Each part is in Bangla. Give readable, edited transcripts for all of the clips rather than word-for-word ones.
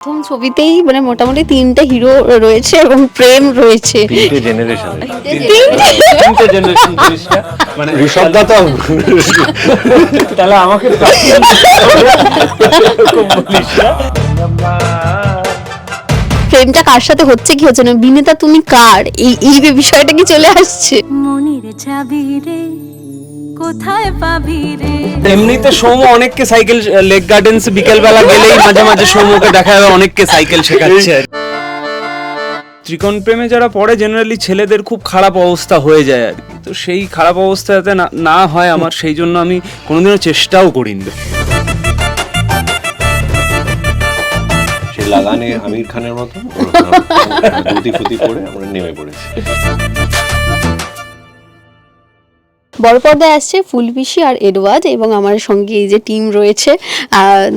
প্রথম ছবিতেই মানে মোটামুটি তিনটে হিরো রয়েছে এবং প্রেম রয়েছে। তিনটে জেনারেশন মানে ঋষভ দা তো তাহলে আমাকে প্রেমটা কার সাথে হচ্ছে কি হচ্ছে না, বিনেতা তুমি কার, এই বিষয়টা কি চলে আসছে। মনির চাবি রে কোথায় পাবি রে। এমনিতে সৌম্য অনেককে সাইকেল লেক গার্ডেন্স বিকেল বেলা গেলেই মাঝে মাঝে সৌম্যকে দেখা যাবে অনেককে সাইকেল শেখাচ্ছে। ত্রিকোণ প্রেমে যারা পড়ে জেনারেলি ছেলেদের খুব খারাপ অবস্থা হয়ে যায় আর কি, তো সেই খারাপ অবস্থা যাতে না হয় আমার, সেই জন্য আমি কোনোদিনও চেষ্টাও করিনি। সে লাগানে আমির খানের মতো ধুতি ফুতি পরে আমরা নেমে পড়েছি। বড় পর্দায় আসছে ফুলপিসি আর এডওয়ার্ড, এবং আমার সঙ্গে এই যে টিম রয়েছে,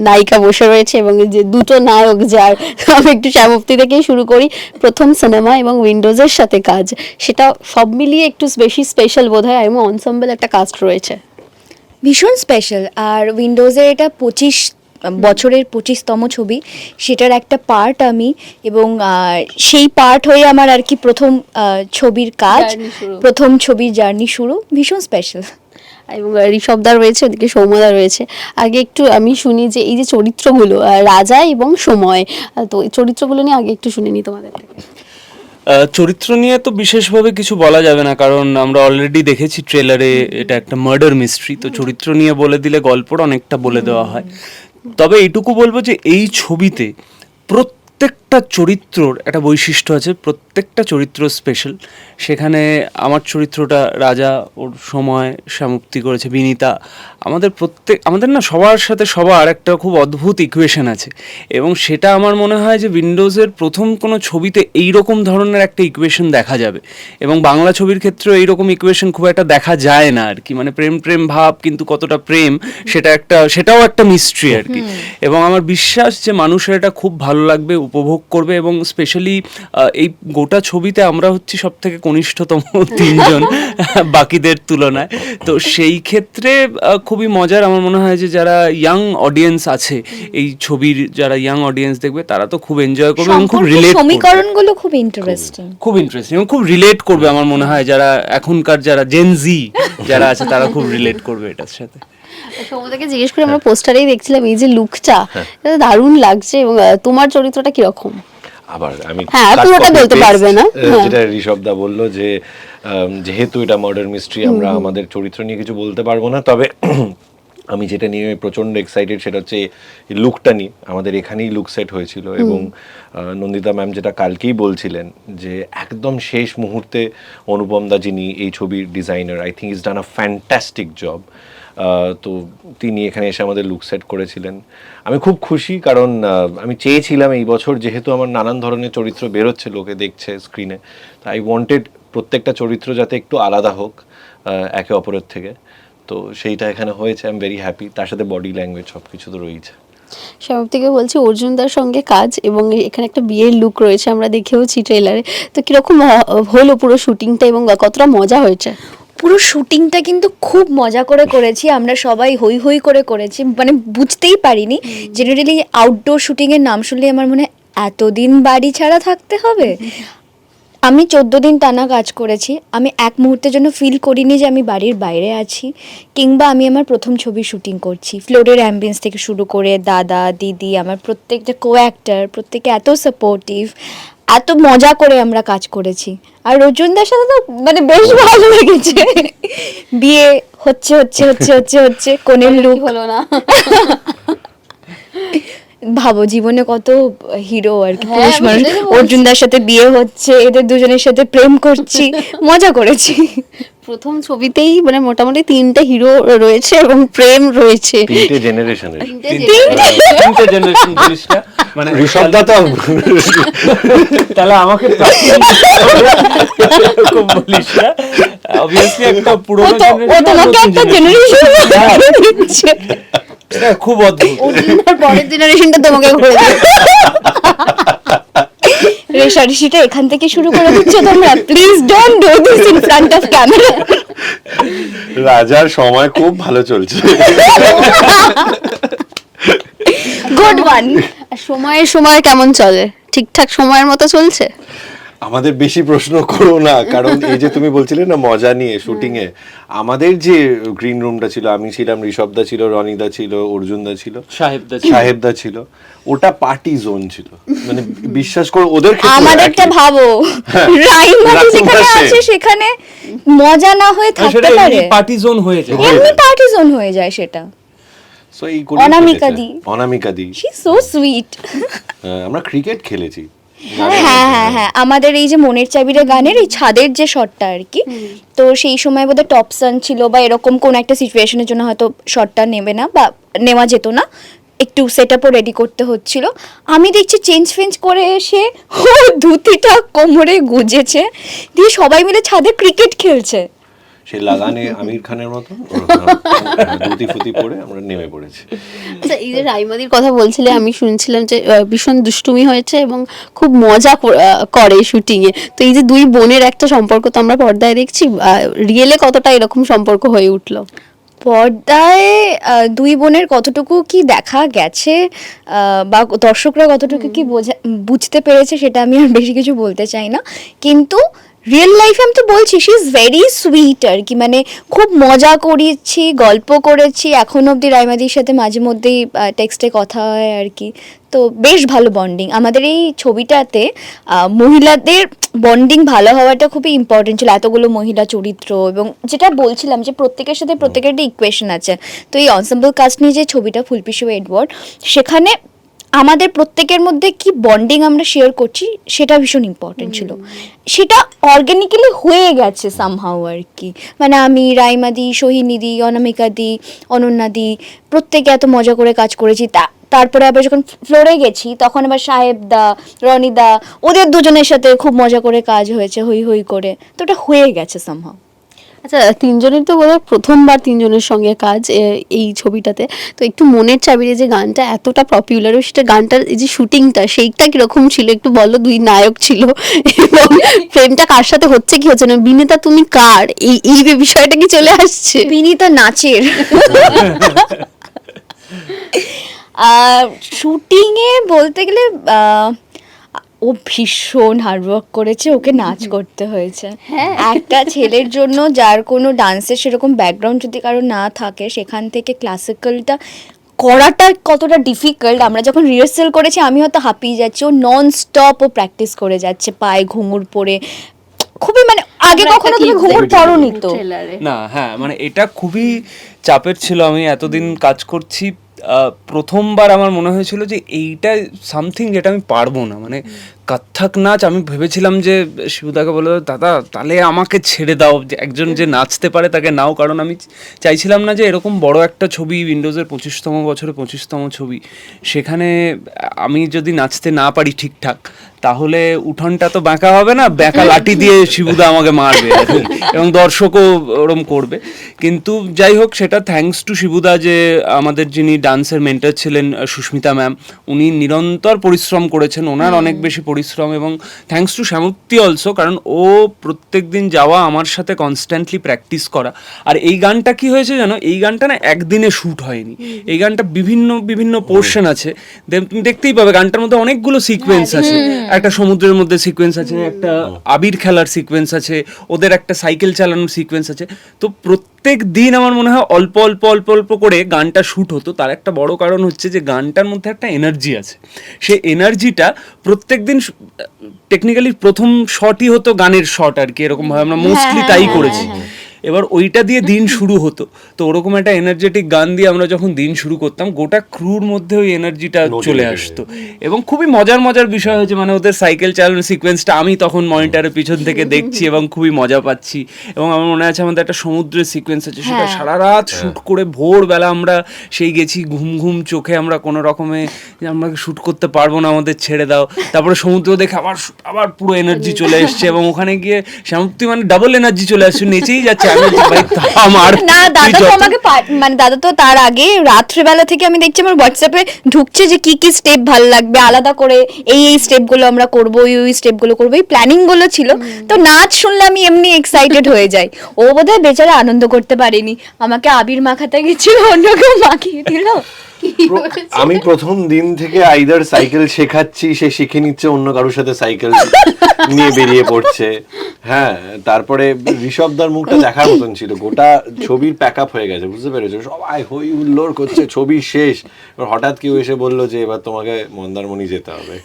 নায়িকা বসে রয়েছে এবং এই যে দুটো নায়ক, যার আমি একটু শ্যামপ্তি থেকেই শুরু করি। প্রথম সিনেমা এবং উইন্ডোজের সাথে কাজ, সেটা সব মিলিয়ে একটু বেশি স্পেশাল বোধ হয়। এবং অনসাম্বল একটা কাস্ট রয়েছে, ভীষণ স্পেশাল। আর উইন্ডোজের এটা 25 বছরের 25তম ছবি, সেটার একটা পার্ট আমি, এবং সেই পার্ট হয়ে আমার আর কি প্রথম ছবির কাজ, প্রথম ছবির জার্নি শুরু। ভীষণ স্পেশাল। এবং ঋষভদা রয়েছে, ওদিকে সৌম্যদা রয়েছে। আগে একটু আমি শুনি যে এই যে চরিত্রগুলো, রাজা এবং সময়, তো এই চরিত্রগুলো নিয়ে আগে একটু শুনে নিই তোমাদের থেকে। চরিত্র নিয়ে তো বিশেষভাবে কিছু বলা যাবে না, কারণ আমরা অলরেডি দেখেছি ট্রেলারে এটা একটা মার্ডার মিস্ট্রি, তো চরিত্র নিয়ে বলে দিলে গল্পটা অনেকটা বলে দেওয়া হয়। তবে এইটুকু বলবো যে এই ছবিতে প্রত্যেকটা চরিত্রর একটা বৈশিষ্ট্য আছে, প্রত্যেকটা চরিত্র স্পেশাল। সেখানে আমার চরিত্রটা রাজা, ওর সময় শ্যামপ্তি করেছে বিনীতা, আমাদের না সবার সাথে সবার একটা খুব অদ্ভুত ইকুয়েশন আছে, এবং সেটা আমার মনে হয় যে উইন্ডোজের প্রথম কোনো ছবিতে এইরকম ধরনের একটা ইকুয়েশন দেখা যাবে, এবং বাংলা ছবির ক্ষেত্রেও এইরকম ইকুয়েশন খুব একটা দেখা যায় না আর কি। মানে প্রেম প্রেম ভাব, কিন্তু কতটা প্রেম সেটাও একটা মিস্ট্রি আর কি। এবং আমার বিশ্বাস যে মানুষের এটা খুব ভালো লাগবে, উপভোগ করবে, এবং স্পেশালি এই গোটা ছবিতে আমরা হচ্ছি সব থেকে কনিষ্ঠতম তিনজন বাকিদের তুলনায়। তো সেই ক্ষেত্রে খুবই মজার। আমার মনে হয় যে যারা ইয়াং অডিয়েন্স আছে, এই ছবির যারা ইয়াং অডিয়েন্স দেখবে, তারা তো খুব এনজয় করবে এবং খুব রিলেট, সমীকরণগুলো খুব ইন্টারেস্টিং এবং খুব রিলেট করবে। আমার মনে হয় যারা এখনকার যারা জেনজি যারা আছে, তারা খুব রিলেট করবে এটার সাথে। সৌম্যদাকে জিজ্ঞেস করে, আমরা পোস্টারেই দেখছিলাম এই যে লুকটা, এটা দারুণ লাগছে। এবং তোমার চরিত্রটা কিরকম? আবার আমি পুরোটা বলতে পারবে না, যেটা ঋষভ দা বললো যে যেহেতু এটা মার্ডার মিস্ট্রি, আমরা আমাদের চরিত্র নিয়ে কিছু বলতে পারবো না। তবে আমি যেটা নিয়ে প্রচন্ড এক্সাইটেড সেটা হচ্ছে এই লুকটা নিয়ে। আমাদের এখানেই লুক সেট হয়েছিল, এবং নন্দিতা ম্যাম যেটা কালকেই বলছিলেন যে একদম শেষ মুহূর্তে অনুপম দা, যিনি এই ছবির designer, I think is done a fantastic job. তো তিনি এখানে এসে আমাদের লুক সেট করেছিলেন। আমি খুব খুশি, কারণ আমি চেয়েছিলাম এই বছর, যেহেতু আমার নানান ধরনের চরিত্র বেরোচ্ছে, লোকে দেখছে স্ক্রিনে, তো আই ওয়ান্টেড প্রত্যেকটা চরিত্র যাতে একটু আলাদা হোক একে অপরের থেকে। তো সেইটা এখানে হয়েছে, আই এম ভেরি হ্যাপি। তার সাথে বডি ল্যাঙ্গুয়েজ সব কিছু তো রয়েছে। শ্যামপ্তিকে বলছি, অর্জুনদার সঙ্গে কাজ, এবং এখানে একটা বিয়ের লুক রয়েছে, আমরা দেখেওছি ট্রেলারে। তো কিরকম হলো পুরো শুটিংটা এবং কতটা মজা হয়েছে? পুরো শুটিংটা কিন্তু খুব মজা করে করেছি আমরা সবাই, হই হই করে করেছি, মানে বুঝতেই পারিনি। জেনারেলি আউটডোর শুটিংয়ের নাম শুনলে আমার মনে হয় এতদিন বাড়ি ছাড়া থাকতে হবে। আমি 14 দিন টানা কাজ করেছি, আমি এক মুহূর্তের জন্য ফিল করিনি যে আমি বাড়ির বাইরে আছি, কিংবা আমি আমার প্রথম ছবি শুটিং করছি। ফ্লোরের অ্যাম্বিয়েন্স থেকে শুরু করে দাদা দিদি, আমার প্রত্যেকটা কো অ্যাক্টর, প্রত্যেকে এত সাপোর্টিভ, এত মজা করে আমরা কাজ করেছি। আর অর্জুনদার সাথে তো মানে বেশ ভালো লেগেছে। বিয়ে হচ্ছে কোনের লুক হলো না? ভাবো জীবনে কত হিরো আর কি, পুরুষ মানুষ। অর্জুনদার সাথে বিয়ে হচ্ছে, এদের দুজনের সাথে প্রেম করছি, মজা করেছি। প্রথম ছবিতেই মানে মোটামুটি তিনটে হিরো রয়েছে এবং প্রেম রয়েছে। তিনটে জেনারেশনের তিনটে জেনারেশন জিনিসটা, মানে ঋষভ দা তো তাহলে আমাকে বলিস না, অবভিয়াসলি একটা পুরনো তোমাকে একটা জেনারেশন খুব অদ্ভুত। অর্জুনদার পরের জেনারেশনটা তোমাকে ঘুরে দেবে। রেশারেশিটা এখান থেকে শুরু করে দিচ্ছ তোমরা, please don't do this in front of camera. রাজার সময় খুব ভালো চলছে। Good one. আর সময় কেমন চলে? ঠিকঠাক সময়ের মতো চলছে? আমাদের বেশি প্রশ্ন করো না, কারণ এই যে তুমি বলছিলে না মজা নিয়ে শুটিং এ, আমাদের যে গ্রিন রুমটা ছিল, আমি ছিলাম, ঋষভদা ছিল, রনিদা ছিল, অর্জুনদা ছিল, সাহেবদা ছিল, ওটা পার্টি জোন ছিল। মানে বিশ্বাস করো ওদের ক্ষেত্রে আমাদেরটা একই। ভাবো, রাইমাদি যেখানে আছে সেখানে মজা না হয়ে থাকতে পারে, পার্টি জোন হয়ে যায়। এমনি পার্টি জোন হয়ে যায় সেটা। So এই করেই অনামিকা কেটেছে। Di. Anamika di. She so sweet. আমরা ক্রিকেট খেলেছি। হ্যাঁ, আমাদের এই যে মনের চাবিরে গানের এই ছাদের যে শটটা আর কি, তো সেই সময় বোধহয় টপসন ছিল বা এরকম কোন একটা সিচুয়েশনের জন্য হয়তো শটটা নেবে না বা নেওয়া যেত না, একটু সেট আপও রেডি করতে হচ্ছিল। আমি দেখছি চেঞ্জ ফেঞ্জ করে এসে ও ধুতিটা কোমরে গুজেছে, দিয়ে সবাই মিলে ছাদে ক্রিকেট খেলছে। সেই লাগানে আমির খানের মতো ধুতি ফুতি পরে আমরা নেমে পড়েছি। আচ্ছা, এই যে রাইমাদির কথা বলছিলে, আমি শুনছিলাম যে ভীষণ দুষ্টুমি হয়েছে এবং খুব মজা করে শুটিং এ। তো এই যে দুই বোনের একটা সম্পর্ক তো আমরা পর্দায় দেখছি, রিয়েলে কতটা এরকম সম্পর্ক হয়ে উঠলো? পর্দায় দুই বোনের কতটুকু কি দেখা গেছে বা দর্শকরা কতটুকু কি বুঝতে পেরেছে সেটা আমি আর বেশি কিছু বলতে চাই না, কিন্তু রিয়েল লাইফে আমি তো বলছি শি ইজ ভেরি সুইট আর কি, মানে খুব মজা করেছি, গল্প করেছি, এখন অবধি রাইমাদির সাথে মাঝে মধ্যেই টেক্সটে কথা হয় আর কি। তো বেশ ভালো বন্ডিং আমাদের এই ছবিটাতে। মহিলাদের বন্ডিং ভালো হওয়াটা খুবই ইম্পর্টেন্ট ছিল, এতগুলো মহিলা চরিত্র, এবং যেটা বলছিলাম যে প্রত্যেকের সাথে প্রত্যেকের একটা ইকুয়েশন আছে। তো এই এনসেম্বল কাস্ট নিয়ে যে ছবিটা ফুলপিশু এডওয়ার্ড, সেখানে আমাদের প্রত্যেকের মধ্যে কি বন্ডিং আমরা শেয়ার করছি সেটা ভীষণ ইম্পর্টেন্ট ছিল। সেটা অর্গানিক্যালি হয়ে গেছে সামহাউ আর কি, মানে আমি, রাইমাদি, সোহিনীদি, অনামিকাদি, অনন্যাদি প্রত্যেকে এত মজা করে কাজ করেছি। তারপরে আবার যখন ফ্লোরে গেছি তখন আবার সাহেবদা, রনিদা, ওদের দুজনের সাথে খুব মজা করে কাজ হয়েছে, হই হই করে। তো ওটা হয়ে গেছে সামহাউ। আচ্ছা, তিনজনের তো বোধহয় প্রথমবার তিনজনের সঙ্গে কাজ এই ছবিটাতে। তো একটু মনের চাবিরে যে গানটা এতটা পপুলার, সেটা গানটার এই যে শুটিংটা সেইটা কিরকম ছিল একটু বলো। দুই নায়ক ছিল এবং প্রেমটা কার সাথে হচ্ছে কি হচ্ছে না, বিনীতা তুমি কার, এই বিষয়টা কি চলে আসছে? বিনীতা নাচের শুটিংয়ে বলতে গেলে ও ভীষণ হার্ডওয়ার্ক করেছে, ওকে নাচ করতে হয়েছে। একটা ছেলের জন্য যার কোনো ডান্সের সেরকম ব্যাকগ্রাউন্ড যদি কারো না থাকে, সেখান থেকে ক্লাসিক্যালটা করাটা কতটা ডিফিকাল্ট, আমরা যখন রিহার্সেল করেছি আমি হয়তো হাঁপিয়ে যাচ্ছি, ও নন স্টপ ও প্র্যাকটিস করে যাচ্ছে পায়ে ঘুঙুর পরে। খুবই মানে আগে কখনো তুমি ঘুঙুর পরোনি তো? না, হ্যাঁ, মানে এটা খুবই চাপের ছিল। আমি এতদিন কাজ করছি, প্রথমবার আমার মনে হয়েছিল যে এইটা সামথিং যেটা আমি পারবো না, মানে কত্থক নাচ। আমি ভেবেছিলাম যে শিবদাকে বলে, দাদা তাহলে আমাকে ছেড়ে দাও, যে একজন যে নাচতে পারে তাকে নাও, কারণ আমি চাইছিলাম না যে এরকম বড় একটা ছবি, উইন্ডোজের 25তম বছরে 25তম ছবি, সেখানে আমি যদি নাচতে না পারি ঠিকঠাক তাহলে উঠোনটা তো বাঁকা হবে না, বাঁকা লাঠি দিয়ে শিবুদা আমাকে মারবে আর কি, এবং দর্শকও ওরম করবে। কিন্তু যাই হোক, সেটা থ্যাঙ্কস টু শিবুদা, যে আমাদের যিনি ডান্সের মেন্টর ছিলেন সুস্মিতা ম্যাম, উনি নিরন্তর পরিশ্রম করেছেন, ওনার অনেক বেশি পরিশ্রম, এবং থ্যাঙ্কস টু শ্যামপ্তি অলসো, কারণ ও প্রত্যেক দিন যাওয়া, আমার সাথে কনস্ট্যান্টলি প্র্যাকটিস করা। আর এই গানটা কি হয়েছে জানো, এই গানটা না একদিনে শ্যুট হয়নি, এই গানটা বিভিন্ন বিভিন্ন পোর্শন আছে, তুমি দেখতেই পাবে গানটার মধ্যে অনেকগুলো সিকোয়েন্স আছে। একটা সমুদ্রের মধ্যে সিকোয়েন্স আছে, একটা আবির খেলার সিকোয়েন্স আছে, ওদের একটা সাইকেল চালানোর সিকোয়েন্স আছে। তো প্রত্যেক দিন আমার মনে হয় অল্প অল্প অল্প অল্প করে গানটা শ্যুট হতো। তার একটা বড় কারণ হচ্ছে যে গানটার মধ্যে একটা এনার্জি আছে, সেই এনার্জিটা প্রত্যেক দিন টেকনিক্যালি প্রথম শটই হতো গানের শট আর কি, এরকম ভাবে আমরা মোস্টলি তাই করেছি। এবার ওইটা দিয়ে দিন শুরু হতো, তো ওরকম একটা এনার্জেটিক গান দিয়ে আমরা যখন দিন শুরু করতাম, গোটা ক্রুর মধ্যে ওই এনার্জিটা চলে আসতো, এবং খুবই মজার মজার বিষয় হয়েছে। মানে ওদের সাইকেল চালানোর সিকোয়েন্সটা আমি তখন মনিটরের পিছন থেকে দেখছি এবং খুবই মজা পাচ্ছি। এবং আমার মনে আছে আমাদের একটা সমুদ্রের সিকোয়েন্স আছে, সেটা সারা রাত শ্যুট করে ভোরবেলা আমরা সেই গেছি ঘুম ঘুম চোখে, আমরা কোনো রকমে আমরা শ্যুট করতে পারবো না, আমাদের ছেড়ে দাও। তারপরে সমুদ্র দেখে আবার পুরো এনার্জি চলে এসছে, এবং ওখানে গিয়ে শ্যামপ্তি মানে ডাবল এনার্জি চলে আসছে, নেচেই যাচ্ছে। না, দাদা তো আমাকে মানে দাদা তো তার আগে রাত্রেবেলা থেকে আমি দেখছি আমার হোয়াটসঅ্যাপে ঢুকছে যে কি কি স্টেপ ভালো লাগবে, আলাদা করে এই স্টেপগুলো আমরা করবো, ওই স্টেপগুলো করবো, এই প্ল্যানিং গুলো ছিল। তো নাচ শুনলে আমি এমনি এক্সাইটেড হয়ে যাই। ও বোধহয় বেচারা আনন্দ করতে পারেনি, আমাকে আবির মাখাতে গেছিল, অন্য কেউ মাখিয়ে দিল। আমি প্রথম দিন থেকে আইদার সাইকেল শেখাচ্ছি, সে শিখে নিচ্ছে, অন্য কারোর সাথে সাইকেল নিয়ে বেরিয়ে পড়ছে। হ্যাঁ, তারপরে ঋষভদার মুখটা দেখার মতন ছিল, গোটা ছবির প্যাক আপ হয়ে গেছে, বুঝতে পেরেছো, সবাই হই হুল্লোড় করছে, ছবি শেষ, এবার হঠাৎ কেউ এসে বললো যে এবার তোমাকে মন্দারমণি যেতে হবে।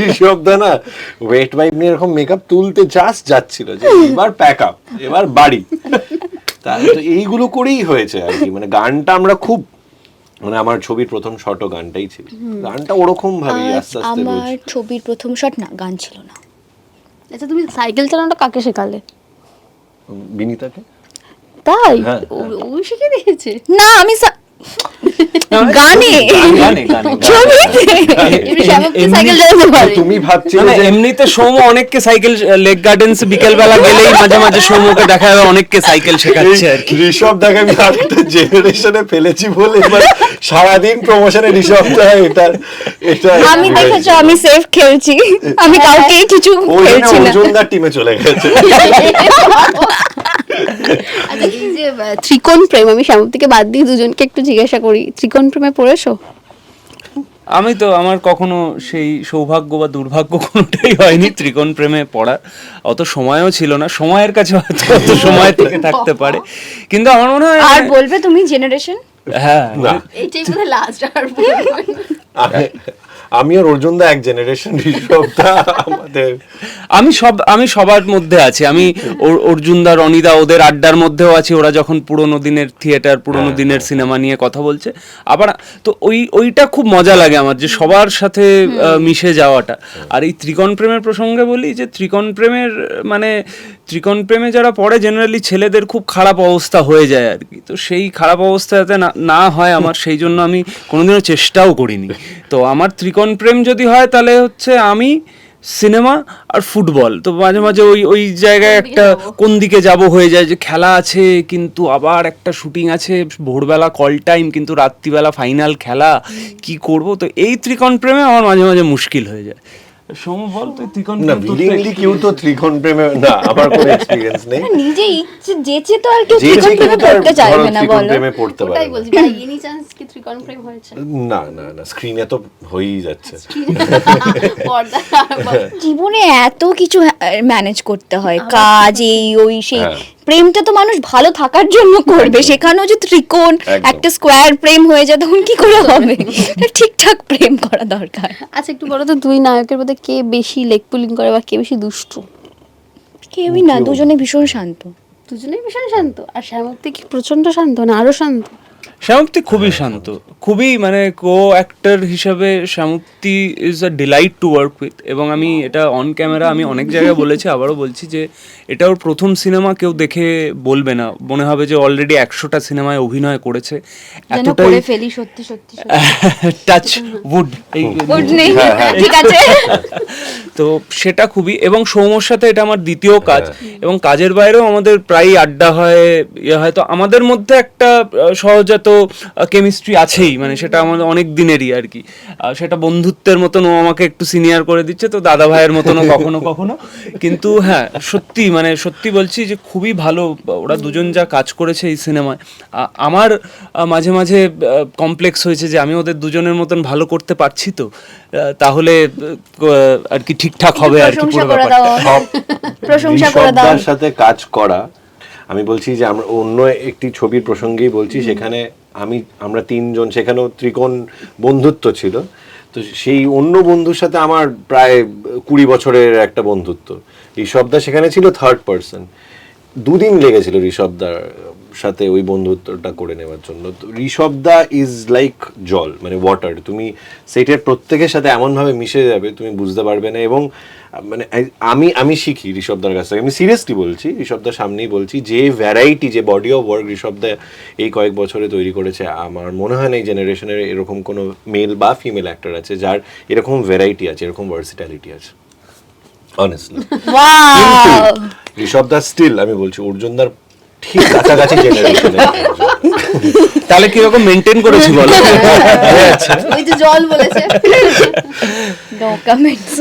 ঋষভদা না ওয়েট ওয়াইপ নিয়ে এরকম মেকআপ তুলতে যাচ্ছিল যে এবার প্যাক আপ, এবার বাড়ি। তো এইগুলো করেই হয়েছে আর কি। মানে গানটা আমরা খুব, মানে আমার ছবির প্রথম শটও গানটাই ছিল, গানটা ওরকম ভাবেই আস্তে আস্তে আমার ছবির প্রথম শট না, গান ছিল না। আচ্ছা, তুমি সাইকেল চালানোটা কাকে শেখালে? বিনীতাকে। তাই? হ্যাঁ, ও শিখে দিয়েছে? না আমি গানে সাইকেল চালাতে পারে। তুমি ভাবছিলে যে এমনিতে সৌম্য অনেককে সাইকেল, লেক গার্ডেন্স বিকেল বেলা গেলেই মাঝে মাঝে সৌম্যকে দেখা যাবে অনেককে সাইকেল শেখাচ্ছে আর কি। ঋষভ দাকে আমি আরেকটা জেনারেশনে ফেলেছি বলে এবার সারাদিন প্রমোশনে ঋষভ দা এটা আমি দেখেছো আমি সেফ খেলছি, আমি কাউকে কিছু খেলছি না। অর্জুনদার টিমে চলে গেছে। আচ্ছা, এই যে ত্রিকোণ প্রেম, আমি শ্যামপ্তিকে বাদ দিয়ে দুজনকে একটু জিজ্ঞাসা করি, ত্রিকোণ প্রেমে পড়েছো? আমি তো, আমার কখনো সেই সৌভাগ্য বা দুর্ভাগ্য কোনোটাই হয়নি ত্রিকোণ প্রেমে পড়ার, অত সময়ও ছিল না, সময়ের কাছে হয়তো অত সময় থেকে থাকতে পারে, কিন্তু আমার মনে হয় আর বলবে তুমি জেনারেশন। হ্যাঁ, এইটাই মানে লাস্ট আর আমি আর অর্জুন দা এক জেনারেশন, ঋষভ দা আমাদের। আমি সবার মধ্যে আছি, আমি অর্জুন দা, রনিদা, ওদের আড্ডার মধ্যেও আছি, ওরা যখন পুরোনো দিনের থিয়েটার, পুরোনো দিনের সিনেমা নিয়ে কথা বলছে, আবার তো ওইটা খুব মজা লাগে আমার, যে সবার সাথে মিশে যাওয়াটা। আর এই ত্রিকোণ প্রেমের প্রসঙ্গে বলি যে ত্রিকোণ প্রেমের মানে ত্রিকোণ প্রেমে যারা পড়ে জেনারেলি ছেলেদের খুব খারাপ অবস্থা হয়ে যায় আর কি, তো সেই খারাপ অবস্থা যাতে না হয় আমার, সেই জন্য আমি কোনোদিনও চেষ্টাও করিনি। তো আমার ত্রিকোণ প্রেম যদি হয় তাহলে হচ্ছে আমি, সিনেমা আর ফুটবল। তো মাঝে মাঝে ওই জায়গায় একটা কোন দিকে যাব হয়ে যায়, যে খেলা আছে কিন্তু আবার একটা শুটিং আছে, ভোরবেলা কল টাইম কিন্তু রাত্রিবেলা ফাইনাল খেলা, কি করব। তো এই ত্রিকোণ প্রেমে আমার মাঝে মাঝে মুশকিল হয়ে যায়। সৌম্য বল তুই ত্রিকোণ না, উইলিংলি কেউ তো ত্রিকোণ প্রেমে না, আমার কোনো এক্সপেরিয়েন্স নেই। নিজে ইচ্ছে যেচে তো আর কেউ ত্রিকোণ প্রেমে পড়তে চাইবে না, বলো। প্রেমে পড়তে পারে ওটাই না। বলছি, বাই এনি চান্স কি ত্রিকোণ প্রেম হয়েছে? না না না, স্ক্রিনে তো হয়েই যাচ্ছে। পর্দা জীবনে এত কিছু ম্যানেজ করতে হয়, কাজ, এই ওই সেই। হ্যাঁ। প্রেমটা তো মানুষ ভালো থাকার জন্য করবে, সেখানেও যে ত্রিকোণ একদম। একটা স্কোয়ার প্রেম হয়ে যায়, তখন কি করে হবে? ঠিকঠাক প্রেম করা দরকার। আচ্ছা, একটু বলো তো, দুই নায়কের মধ্যে কে বেশি লেগ পুলিং করে বা কে বেশি দুষ্টু? কেউই না, দুজনে ভীষণ শান্ত। দুজনেই ভীষণ শান্ত। আর শ্যামপ্তি কি প্রচন্ড শান্ত না আরো শান্ত? শ্যামপ্তি খুবই শান্ত, খুবই মানে কো অ্যাক্টর হিসাবে Shyampti is a delight to work with. এবং আমি এটা অন ক্যামেরা আমি অনেক জায়গায় বলেছি, আবারও বলছি, যে এটা ওর প্রথম সিনেমা, কেউ দেখে বলবে না, মনে হবে যে অলরেডি 100টা সিনেমায় অভিনয় করেছে, যেন এতটাই করে ফেলি সত্যি সত্যি। টাচ উড এই গুড নেই, ঠিক আছে। তো সেটা খুবই, এবং সৌম্যর সাথে এটা আমার দ্বিতীয় কাজ, এবং কাজের বাইরেও আমাদের প্রায় আড্ডা হয়, তো আমাদের মধ্যে একটা সহজাত কেমিস্ট্রি আছেই, মানে সেটা আমাদের অনেক দিনেরই আর কি, সেটা বন্ধুত্বের মতন, ও আমাকে একটু সিনিয়র করে দিচ্ছে, তো দাদা ভাইয়ের মতনও কখনো কখনো। কিন্তু হ্যাঁ, সত্যি মানে সত্যি বলছি যে খুবই ভালো ওরা দুজন যা কাজ করেছে এই সিনেমায়। আমার মাঝে মাঝে কমপ্লেক্স হয়েছে যে আমি ওদের দুজনের মতন ভালো করতে পারছি, তো তাহলে আর কি ঠিকঠাক হবে আর কি পুরো ব্যাপারটা। প্রশংসা করে দাও। ঋষভদার সাথে কাজ করা, আমি বলছি যে আমরা অন্য একটি ছবির প্রসঙ্গেই বলছি, সেখানে আমরা তিনজন, সেখানেও ত্রিকোণ বন্ধুত্ব ছিল। তো সেই অন্য বন্ধুর সাথে আমার প্রায় 20 বছরের একটা বন্ধুত্ব। ঋষভদা সেখানে ছিল থার্ড পার্সন। 2 দিন লেগেছিল ঋষভদার সাথে ওই বন্ধুত্বটা করে নেওয়ার জন্য। তো ঋষভদা ইজ লাইক জল, মানে ওয়াটার। তুমি সেটের প্রত্যেকের সাথে এমনভাবে মিশে যাবে তুমি বুঝতে পারবে না। এবং মানে আমি শিখি ঋষভদার কাছ থেকে, আমি সিরিয়াসলি বলছি, ঋষভদার সামনেই বলছি, যে ভ্যারাইটি, যে বডি অফ ওয়ার্ক ঋষভদা এই কয়েক বছরে তৈরি করেছে, আমার মনে হয় না এই জেনারেশনের এরকম কোনো মেল বা ফিমেল অ্যাক্টর আছে যার এরকম ভ্যারাইটি আছে, এরকম ভার্সিটালিটি আছে, অনেস্টলি। ওয়াও, ঋষভদা স্টিল, আমি বলছি, অর্জুনদার ঠিক কাছাকাছি জেনারেশনে। তাহলে কিরকম মেনটেন করেছি বলো? ওই যে জল বলেছে। No comments.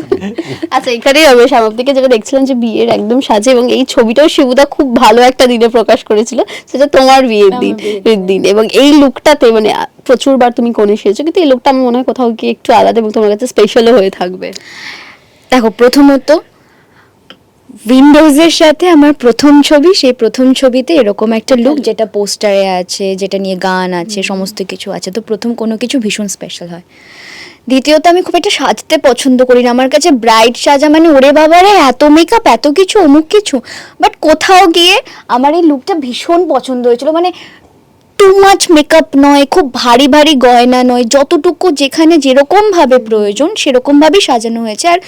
আচ্ছা, এখানেই আমি সামগ্রিকে যেটা দেখছিলাম যে বিয়ের একদম সাজে, এবং এই ছবিটাও শিবুদা খুব ভালো একটা দিনে প্রকাশ করেছিল, সেটা তোমার বিয়ের দিন, এবং এই লুকটাতে মানে প্রচুরবার তুমি কোণে সেজেছো, কিন্তু এই লুকটা আমার মনে হয় কোথাও গিয়ে একটু আলাদা এবং তোমার কাছে স্পেশালও হয়ে থাকবে। দেখো, প্রথমত উইন্ডোজের সাথে আমার প্রথম ছবি, সেই প্রথম ছবিতে এরকম একটা লুক যেটা পোস্টারে আছে, যেটা নিয়ে গান আছে, সমস্ত কিছু আছে, তো প্রথম কোনো কিছু ভীষণ স্পেশাল হয়। দ্বিতীয়ত, আমি খুব একটা সাজতে পছন্দ করি না, আমার কাছে ব্রাইড সাজা মানে ওরে বাবারে এত মেকআপ, এত কিছু, অমুক কিছু। বাট কোথাও গিয়ে আমার এই লুকটা ভীষণ পছন্দ হয়েছিল, মানে টু মাচ মেকআপ নয়, খুব ভারী ভারী গয়না নয়, যতটুকু যেখানে যেরকম ভাবে প্রয়োজন সেরকম ভাবেই সাজানো হয়েছে, আর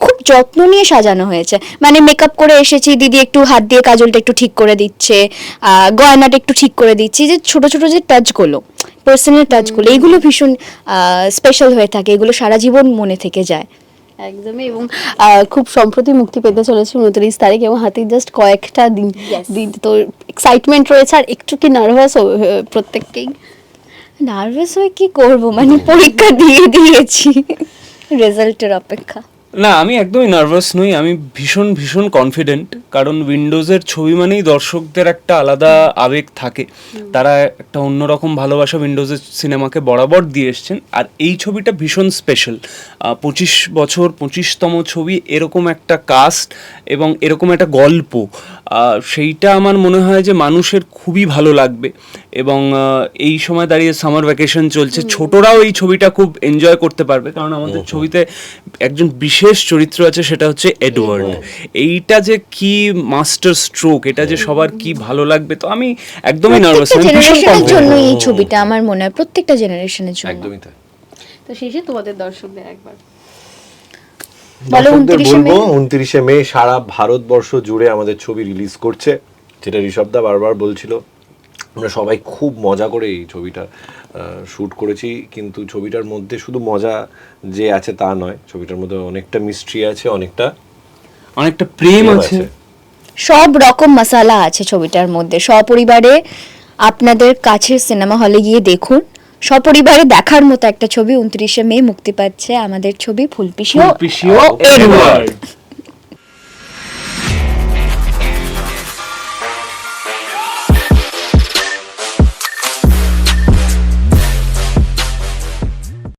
খুব যত্ন নিয়ে সাজানো হয়েছে। মানে মেকআপ করে এসেছি, দিদি একটু হাত দিয়ে কাজলটা একটু ঠিক করে দিচ্ছে, গয়নাটা একটু ঠিক করে দিচ্ছে, যে ছোট ছোট যে টাচগুলো, পার্সোনাল টাচগুলো, এইগুলো ভীষণ স্পেশাল হয়ে থাকে, এগুলো সারা জীবন মনে থেকে যায়। একদমই। এবং খুব সম্প্রতি মুক্তি পেতে চলেছে 29 তারিখ, এবং হাতে জাস্ট কয়েকটা দিন, তো এক্সাইটমেন্ট রয়েছে। আর একটু কি নার্ভাস প্রত্যেককেই? নার্ভাস হয়ে কি করব, মানে পরীক্ষা দিয়ে দিয়েছি, রেজাল্টের অপেক্ষা। না, আমি একদমই নার্ভাস নই, আমি ভীষণ ভীষণ কনফিডেন্ট, কারণ উইন্ডোজের ছবি মানেই দর্শকদের একটা আলাদা আবেগ থাকে, তারা একটা অন্যরকম ভালোবাসা উইন্ডোজের সিনেমাকে বরাবর দিয়ে এসছেন। আর এই ছবিটা ভীষণ স্পেশাল, 25 বছর 25তম ছবি, এরকম একটা কাস্ট এবং এরকম একটা গল্প, সেইটা আমার মনে হয় যে মানুষের খুবই ভালো লাগবে। এবং এই সময় দাঁড়িয়ে সামার ভ্যাকেশন চলছে, ছোটরাও এই ছবিটা খুব এনজয় করতে পারবে, কারণ আমাদের ছবিতে একজন বিশেষ চরিত্র আছে, সেটা হচ্ছে এডওয়ার্ড। এইটা যে কি মাস্টার স্ট্রোক, এটা যে সবার কি ভালো লাগবে, তো আমি একদমই নার্ভাস, আমি ভীষণ জেনারেশনের confident। জন্য এই ছবিটা আমার মনে হয় প্রত্যেকটা জেনারেশনের জন্য। একদমই তাই। তো শেষে তোমাদের দর্শকদের একবার বলো, দর্শকদের 29শে বলবো মে। 29শে মে সারা ভারতবর্ষ জুড়ে আমাদের ছবি রিলিজ করছে, যেটা ঋষভদা বারবার বলছিল। আমরা সবাই খুব মজা করে এই ছবিটা শ্যুট করেছি, কিন্তু ছবিটার মধ্যে শুধু মজা যে আছে তা নয়, ছবিটার মধ্যে অনেকটা মিস্ট্রি আছে, অনেকটা প্রেম আছে। সব রকম মশালা আছে ছবিটার মধ্যে। সপরিবারে আপনাদের কাছের সিনেমা হলে গিয়ে দেখুন, সপরিবারে দেখার মতো একটা ছবি। 29শে মে মুক্তি পাচ্ছে আমাদের ছবি ফুলপিসি ও ফুলপিসি ও এডওয়ার্ড।